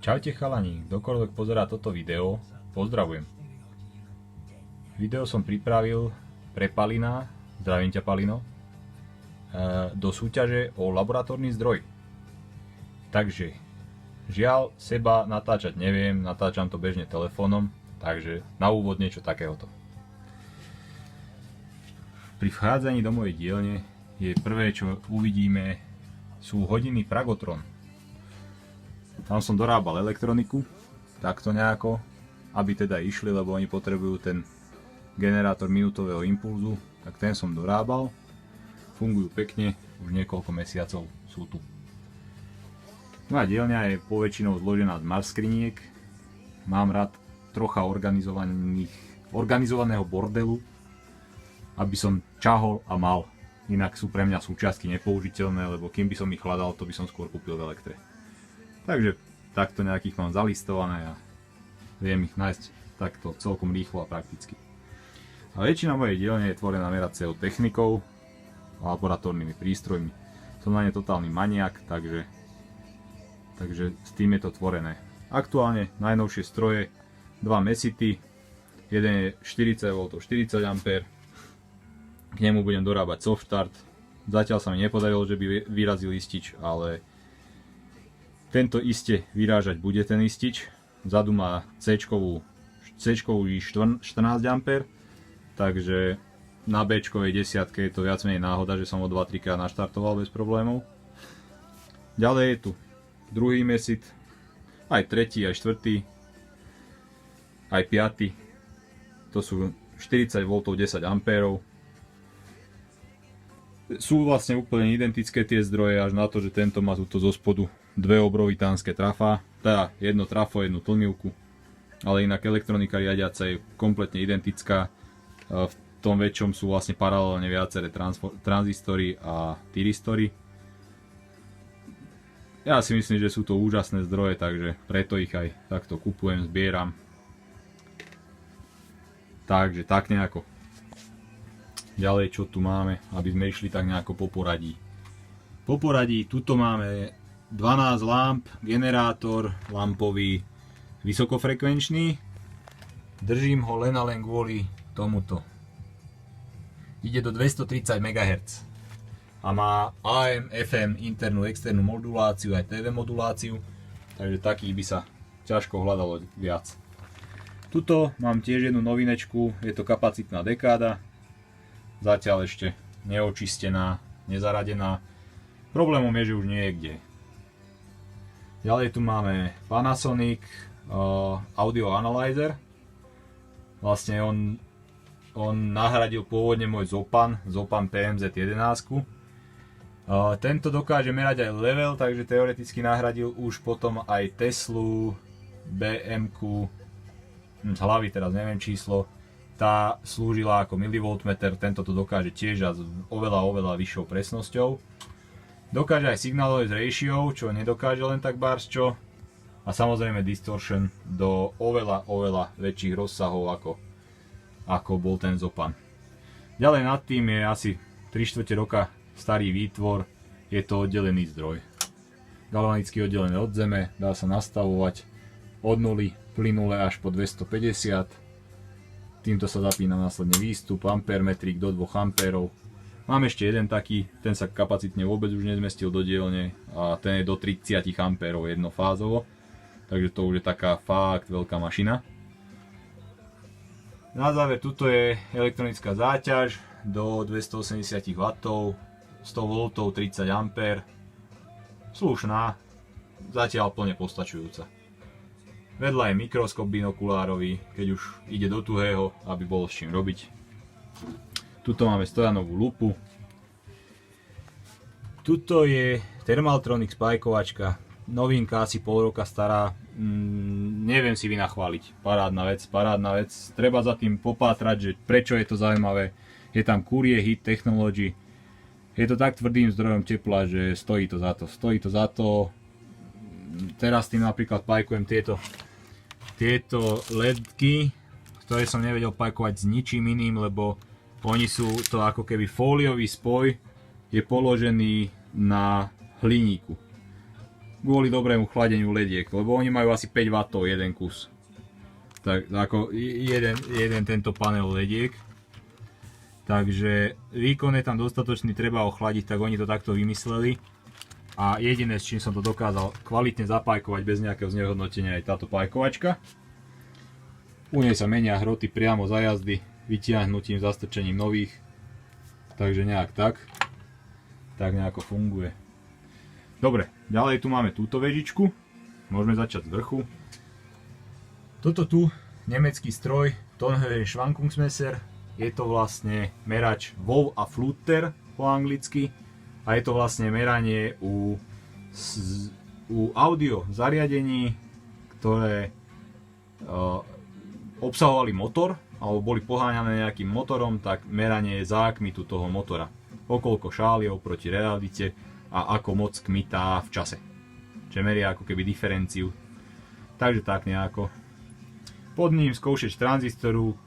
Čaute chalani, kdokoľvek pozerá toto video, pozdravujem. Video som pripravil pre Palina, zdravím ťa Palino, do súťaže o laboratórny zdroj. Takže, žiaľ, seba natáčať neviem, natáčam to bežne telefónom, takže na úvod niečo takéhoto. Pri vchádzaní do mojej dielne je prvé, čo uvidíme, sú hodiny Pragotron. Tam som dorábal elektroniku, takto nejako, aby teda išli, lebo oni potrebujú ten generátor minútového impulzu, tak ten som dorábal. Fungujú pekne, už niekoľko mesiacov sú tu. Moja dielňa je poväčšinou zložená z Mars skriniek. Mám rád trocha organizovaného bordelu, aby som čahol a mal. Inak sú pre mňa súčiastky nepoužiteľné, lebo kým by som ich hľadal, to by som skôr kúpil v Elektre. Takže takto nejakých mám zalistované a viem ich nájsť takto celkom rýchlo a prakticky. A väčšina mojej dielne je tvorená meracou technikou a laboratórnymi prístrojmi. Som na ne totálny maniak, takže s tým je to tvorené. Aktuálne najnovšie stroje, dva Mesity, jeden je 40V, 40A, k nemu budem dorábať soft start. Zatiaľ sa mi nepodarilo, že by vyrazil istič, ale tento iste vyrážať bude ten istič. Vzadu má C-čkovú 14A, takže na B-čkovej desiatke je to viac menej náhoda, že som ho 2-3 krát naštartoval bez problémov. Ďalej je tu druhý Mesit, aj tretí, aj štvrtý, aj piaty. To sú 40V 10A. Sú vlastne úplne identické tie zdroje, až na to, že tento má túto zo spodu dve obrovitánske trafá, teda jedno trafo, jednu tlmivku, ale inak elektronika riadiaca je kompletne identická. V tom väčšom sú vlastne paralelne viaceré tranzistory a tyristory. Ja si myslím, že sú to úžasné zdroje, takže preto ich aj takto kupujem, zbieram. Takže tak nejako. Ďalej čo tu máme, aby sme išli tak nejako po poradí. Po poradí tuto máme 12 lamp, generátor lampový vysokofrekvenčný. Držím ho len a len kvôli tomuto. Ide do 230 MHz a má AM, FM, internú, externú moduláciu, aj TV moduláciu, takže takých by sa ťažko hľadalo viac. Tuto mám tiež jednu novinečku, je to kapacitná dekáda, zatiaľ ešte neočistená, nezaradená. Problémom je, že už nie je kde. Ďalej tu máme Panasonic Audio Analyzer. Vlastne on nahradil pôvodne môj Zopan PMZ11. Tento dokáže merať aj level, takže teoreticky nahradil už potom aj Teslu, BM-ku, z hlavy teraz neviem číslo. Tá slúžila ako milivoltmeter, tento to dokáže tiež a s oveľa vyššou presnosťou. Dokáže aj signal noise ratio, čo nedokáže len tak barsčo. A samozrejme distortion do oveľa väčších rozsahov ako bol ten Zopan. Ďalej nad tým je asi 3/4 roka starý výtvor, je to oddelený zdroj. Galvanicky oddelené od zeme, dá sa nastavovať od 0 plynule až po 250. Týmto sa zapína následne výstup, ampermetrik do 2 A. Mám ešte jeden taký, ten sa kapacitne vôbec už nezmestil do dielne a ten je do 30 A jednofázovo, takže to už je taká fakt veľká mašina. Na záver tuto je elektronická záťaž do 280 W, 100 V, 30 A. Slušná, zatiaľ plne postačujúca. Vedľa je mikroskop binokulárový, keď už ide do tuhého, aby bolo s čím robiť. Tuto máme stojanovú lupu. Tuto je Thermaltronic spajkovačka. Novinka, asi pol roka stará. Neviem si vynachváliť. Parádna vec. Treba za tým popátrať, že prečo je to zaujímavé. Je tam Curie Heat Technology. Je to tak tvrdým zdrojom tepla, že stojí to za to. Teraz tým napríklad pajkujem tieto ledky, ktoré som nevedel pajkovať s ničím iným, lebo oni sú to ako keby fóliový spoj, je položený na hliníku. kvôli dobrému chladeniu lediek, lebo oni majú asi 5 W jeden kus. Tak ako jeden tento panel lediek. Takže výkon je tam dostatočný, treba ochladiť, tak oni to takto vymysleli. A jediné, s čím som to dokázal kvalitne zapajkovať bez nejakého znehodnotenia, je táto pajkovačka. U nej sa menia hroty priamo za jazdy, vytiahnutím, zastrčením nových. Takže nejak tak nejako funguje. Dobre, ďalej tu máme túto vežičku. Môžeme začať z vrchu. Toto tu, nemecký stroj, Tonhöhe Schwankungsmesser. Je to vlastne merač Wow a Flutter po anglicky. A je to vlastne meranie u audio zariadení, ktoré obsahovali motor, alebo boli poháňané nejakým motorom, tak meranie je zákmitu toho motora. Okoľko šáli oproti realite a ako moc kmitá v čase. Čiže meria ako keby diferenciu. Takže tak nejako. Pod ním skúšač tranzistoru.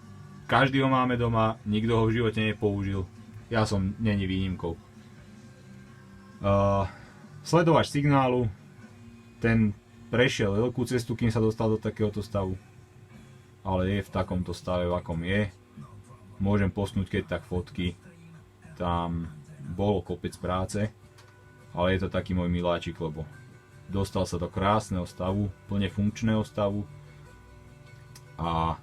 Každý ho máme doma, nikto ho v živote nepoužil. Ja som není výnimkou. Sledovač signálu. Ten prešiel veľkú cestu, kým sa dostal do takéhoto stavu. Ale je v takomto stave, v akom je. Môžem postnúť keď tak fotky. Tam bolo kopec práce. Ale je to taký môj miláčik, lebo dostal sa do krásneho stavu, plne funkčného stavu. A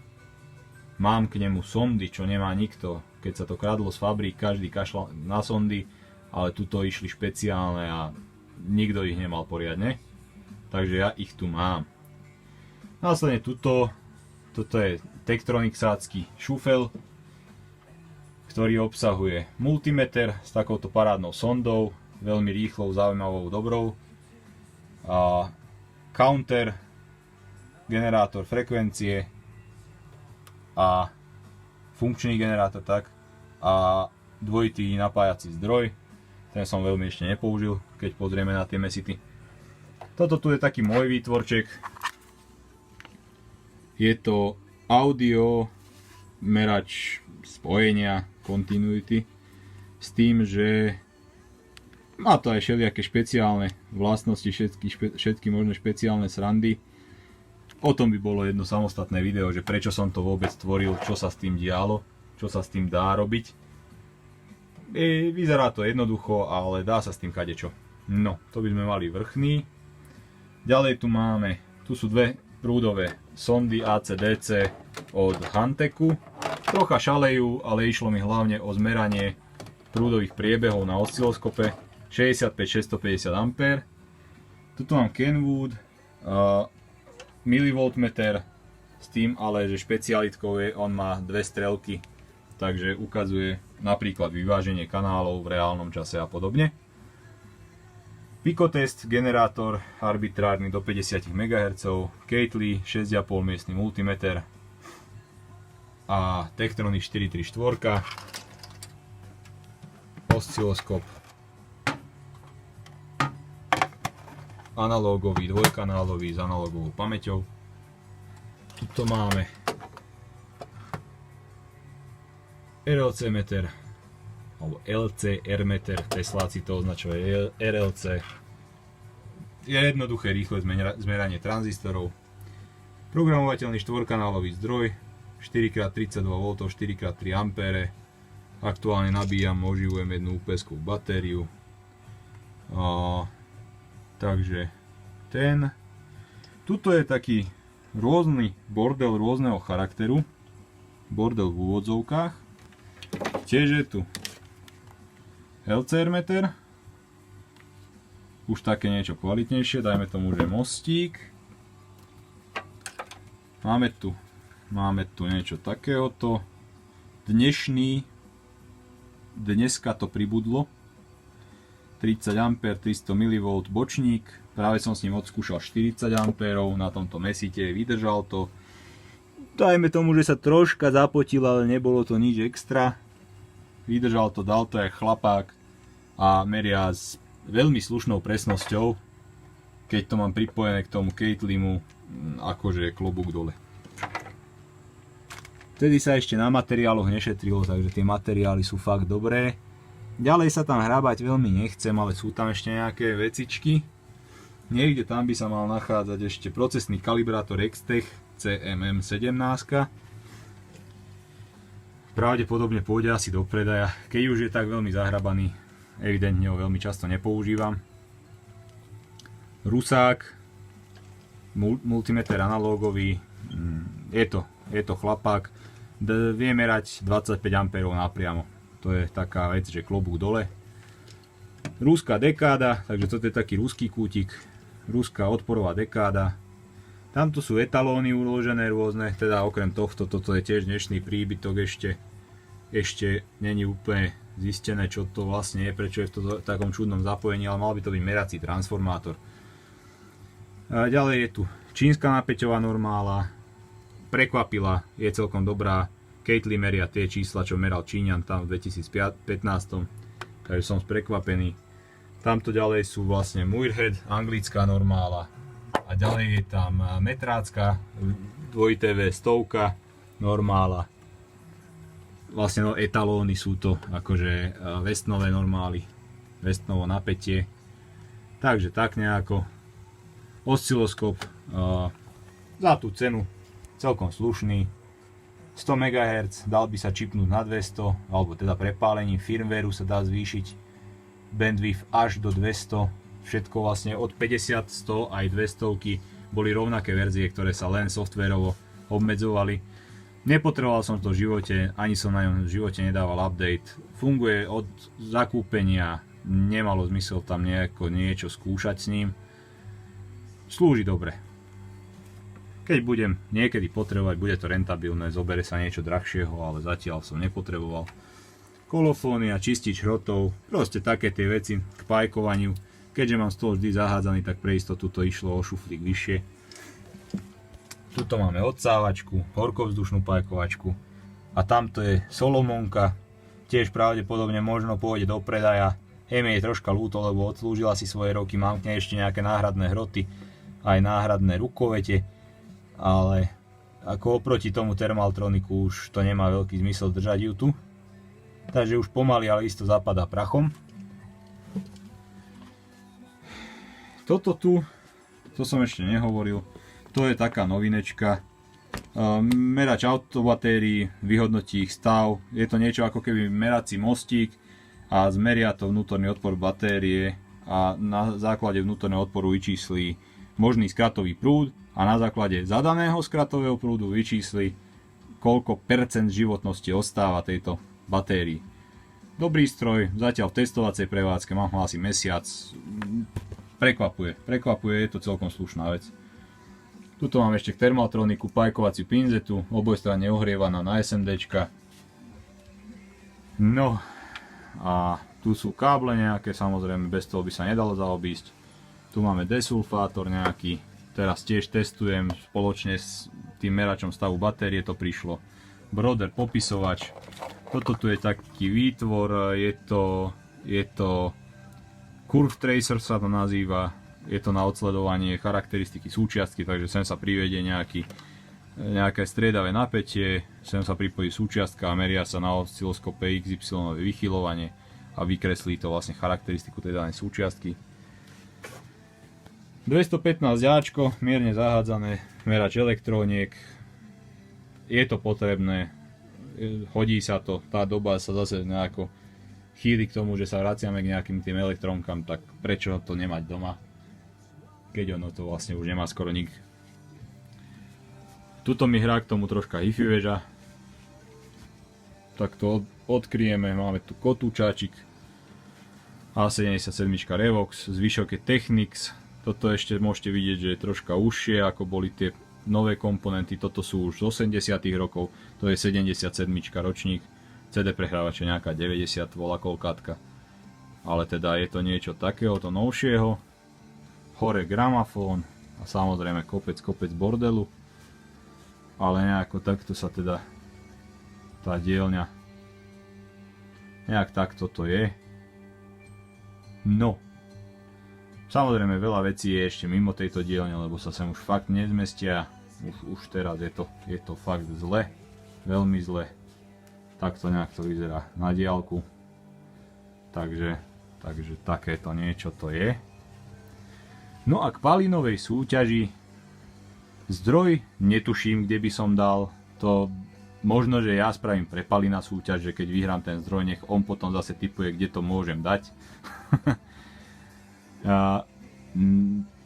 mám k nemu sondy, čo nemá nikto. Keď sa to kradlo z fabrík, každý kašľal na sondy, ale tuto išli špeciálne a nikto ich nemal poriadne. Takže ja ich tu mám. Následne toto je Tektronixácky šufel, ktorý obsahuje multimeter s takouto parádnou sondou, veľmi rýchlou, zaujímavou, dobrou. A counter, generátor frekvencie a funkčný generátor, tak, a dvojitý napájací zdroj. Ten som veľmi ešte nepoužil, keď pozrieme na tie mesity. Toto tu je taký môj výtvorček. Je to audio merač spojenia continuity s tým, že má to aj všelijaké špeciálne vlastnosti, všetky možné špeciálne srandy. O tom by bolo jedno samostatné video, že prečo som to vôbec tvoril, čo sa s tým dialo, čo sa s tým dá robiť. Vyzerá to jednoducho, ale dá sa s tým kadečo. No, to by sme mali vrchný. Ďalej tu sú dve prúdové sondy AC/DC od Hanteku. Trocha šalejú, ale išlo mi hlavne o zmeranie prúdových priebehov na osciloskope 65-650 A. Tuto mám Kenwood milivoltmeter s tým, ale že špecialitkou je, on má dve strelky, takže ukazuje napríklad vyváženie kanálov v reálnom čase a podobne. Picotest generátor arbitrárny do 50 MHz, Keithley 6,5 miestny multimeter a Tektronix 434, osciloskop analógový, dvojkanálový s analógovou pamäťou. Tuto máme RLC meter alebo LCR meter, Tesláci to označuje RLC. Je jednoduché, rýchle zmeranie tranzistorov. Programovateľný štvorkanálový zdroj 4x32V, 4x3 A. Aktuálne nabíjam, oživujem jednu UPS-kovú batériu. Takže tuto je taký rôzny bordel rôzneho charakteru. Bordel v úvodzovkách. Tiež je tu LCR meter. Už také niečo kvalitnejšie, dajme tomu, že mostík. Máme tu niečo takéhoto. Dneska to pribudlo. 30 A, 300 mV bočník. Práve som s ním odskúšal 40 A na tomto mesite, vydržal to. Dajme tomu, že sa troška zapotil, ale nebolo to nič extra. Vydržal to, dal to aj chlapák a meria s veľmi slušnou presnosťou. Keď to mám pripojené k tomu Keightleymu, akože klobúk dole. Vtedy sa ešte na materiáloch nešetrilo, takže tie materiály sú fakt dobré. Ďalej sa tam hrábať veľmi nechcem, ale sú tam ešte nejaké vecičky. Niekde tam by sa mal nachádzať ešte procesný kalibrátor Extech CMM 17. Pravdepodobne pôjde asi do predaja, keď už je tak veľmi zahrabaný, evidentne ho veľmi často nepoužívam. Rusák, multimeter analógový, je to chlapák, vie merať 25 A napriamo, to je taká vec, že klobúk dole. Ruská dekáda, takže toto je taký ruský kútik, ruská odporová dekáda. Tamto sú etalóny uložené rôzne, teda okrem tohto, toto je tiež dnešný príbytok, ešte není úplne zistené, čo to vlastne je, prečo je v takom čudnom zapojení, ale mal by to byť merací transformátor. A ďalej je tu čínska napäťová normála, prekvapila, je celkom dobrá, Keitli meria tie čísla, čo meral Číňan tam v 2015, takže som prekvapený. Tamto ďalej sú vlastne Muirhead, anglická normála, a ďalej je tam metrácka, 2TV 100 normála. Vlastne etalóny sú to, akože Westonové normály, Westonovo napätie. Takže tak nejako. Osciloskop za tú cenu celkom slušný. 100 MHz, dal by sa čipnúť na 200, alebo teda prepálením firmwareu sa dá zvýšiť bandwidth až do 200. Všetko vlastne od 50, 100 aj 200 boli rovnaké verzie, ktoré sa len softwarovo obmedzovali. Nepotreboval som to v živote, ani som na ňom v živote nedával update. Funguje od zakúpenia, nemalo zmysel tam niečo skúšať s ním. Slúži dobre. Keď budem niekedy potrebovať, bude to rentabilné, zobere sa niečo drahšieho, ale zatiaľ som nepotreboval. Kolofóny a čistič hrotov, proste také tie veci k pajkovaniu. Keďže mám stôl vždy zahádzaný, tak pre istotu to išlo o šuflík vyššie. Tuto máme odsávačku, horkovzdušnú pajkovačku a tamto je Solomonka, tiež pravdepodobne možno pôjde do predaja. Je mi jej troška ľúto, lebo odslúžila si svoje roky, mám k nej ešte nejaké náhradné hroty, aj náhradné rukovete, ale ako oproti tomu Thermaltroniku už to nemá veľký zmysel držať ju tu. Takže už pomaly, ale isto zapadá prachom. Toto tu, to som ešte nehovoril, to je taká novinečka. Merač autobatérií, vyhodnotí ich stav. Je to niečo ako keby merací mostík a zmeria to vnútorný odpor batérie a na základe vnútorného odporu vyčíslí možný skratový prúd a na základe zadaného skratového prúdu vyčísli, koľko percent životnosti ostáva tejto batérii. Dobrý stroj, zatiaľ v testovacej prevádzke, mám ho asi mesiac. Prekvapuje, je to celkom slušná vec. Tuto mám ešte k Thermaltroniku pajkovaciu pinzetu, obojstranne ohrievaná na SMDčka. No a tu sú káble nejaké, samozrejme bez toho by sa nedalo zaobísť. Tu máme desulfátor nejaký, teraz tiež testujem spoločne s tým meračom stavu batérie, to prišlo. Brother popisovač, toto tu je taký výtvor, je to Curve Tracer sa to nazýva, je to na odsledovanie charakteristiky súčiastky, takže sem sa privedie nejaké striedavé napätie, sem sa pripojí súčiastka a meria sa na osciloskope XY vychylovanie a vykreslí to vlastne charakteristiku tej danej súčiastky. 215 Ačko, mierne zahádzané, merač elektróniek, je to potrebné, hodí sa to, tá doba sa zase nejako chýli k tomu, že sa vraciame k nejakým tým elektrónkam, tak prečo to nemať doma, keď ono to vlastne už nemá skoro nik. Tuto mi hrá k tomu troška hi-fi väža, tak to odkryjeme, máme tu kotúčáčik A77 Revox, zvyšok je Technics, toto ešte môžete vidieť, že je troška užšie ako boli tie nové komponenty, toto sú už z 80 rokov, to je 77 ročník, CD prehrávač je nejaká 90 volá kolkátka, ale teda je to niečo takéhoto novšieho. Hore gramafón a samozrejme kopec bordelu, ale nejako takto sa teda tá dielňa nejak takto to je. No, samozrejme veľa vecí je ešte mimo tejto dielne, lebo sa sem už fakt nezmestia, už teraz je to fakt zle, veľmi zle. Takto nejak to vyzerá na diaľku, takže takéto niečo to je. No a k Palinovej súťaži zdroj netuším, kde by som dal. To možno, že ja spravím pre Palina súťaž, že keď vyhrám ten zdroj, nech on potom zase tipuje, kde to môžem dať.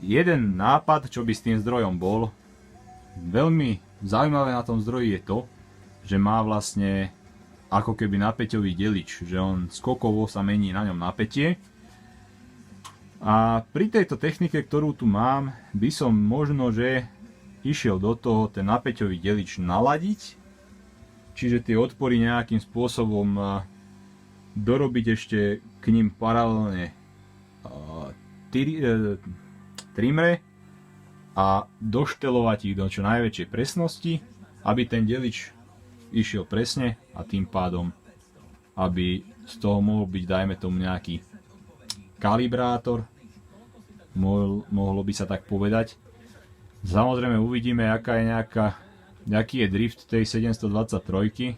Jeden nápad, čo by s tým zdrojom bol, veľmi zaujímavé na tom zdroji je to, že má vlastne ako keby napäťový delič, že on skokovo sa mení na ňom napätie. A pri tejto technike, ktorú tu mám, by som možno, že išiel do toho ten napäťový delič naladiť, čiže tie odpory nejakým spôsobom dorobiť ešte k ním paralelne trimre a doštelovať ich do čo najväčšej presnosti, aby ten delič išiel presne a tým pádom, aby z toho mohol byť, dajme tomu, nejaký kalibrátor, mohlo by sa tak povedať. Samozrejme uvidíme, aký je drift tej 723,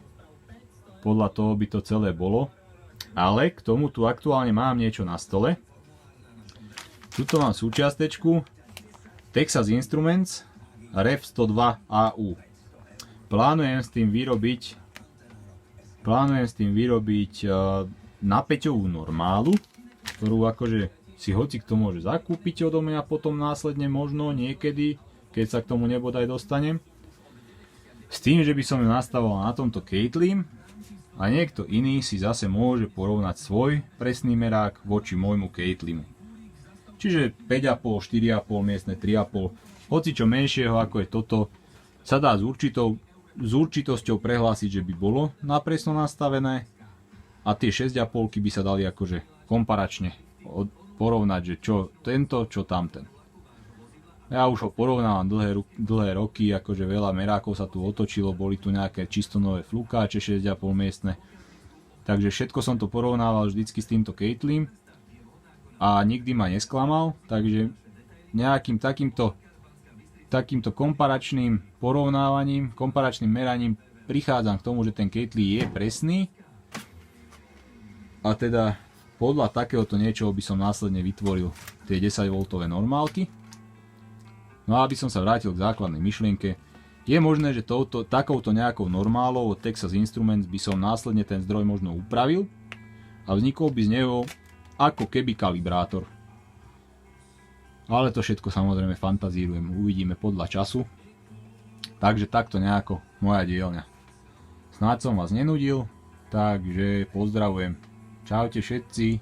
podľa toho by to celé bolo, ale k tomu tu aktuálne mám niečo na stole. Tuto mám súčiastečku Texas Instruments Rev 102 AU. Plánujem s tým vyrobiť napäťovú normálu, ktorú akože si hoci kto môže zakúpiť odo mňa potom následne možno niekedy, keď sa k tomu nebodaj dostanem. S tým, že by som ju nastavoval na tomto Catlin a niekto iný si zase môže porovnať svoj presný merák voči môjmu Catlinu. Čiže 5,5, 4,5, miestne 3,5, hoci čo menšieho ako je toto, sa dá s určitosťou prehlásiť, že by bolo napresno nastavené a tie 6,5 by sa dali akože komparačne porovnať, že čo tento, čo tamten. Ja už ho porovnávam dlhé roky, akože veľa merákov sa tu otočilo, boli tu nejaké čisto nové flukáče 6,5 miestne. Takže všetko som to porovnával vždycky s týmto Catlin a nikdy ma nesklamal, takže nejakým takýmto komparačným porovnávaním, komparačným meraním prichádzam k tomu, že ten Catlin je presný a teda podľa takéhoto niečoho by som následne vytvoril tie 10V normálky. No a aby som sa vrátil k základnej myšlienke, je možné, že takouto nejakou normálou od Texas Instruments by som následne ten zdroj možno upravil a vznikol by z neho ako keby kalibrátor. Ale to všetko samozrejme fantazírujem, uvidíme podľa času. Takže takto nejako moja dielňa. Snáď som vás nenudil, takže pozdravujem. Čaute všetci.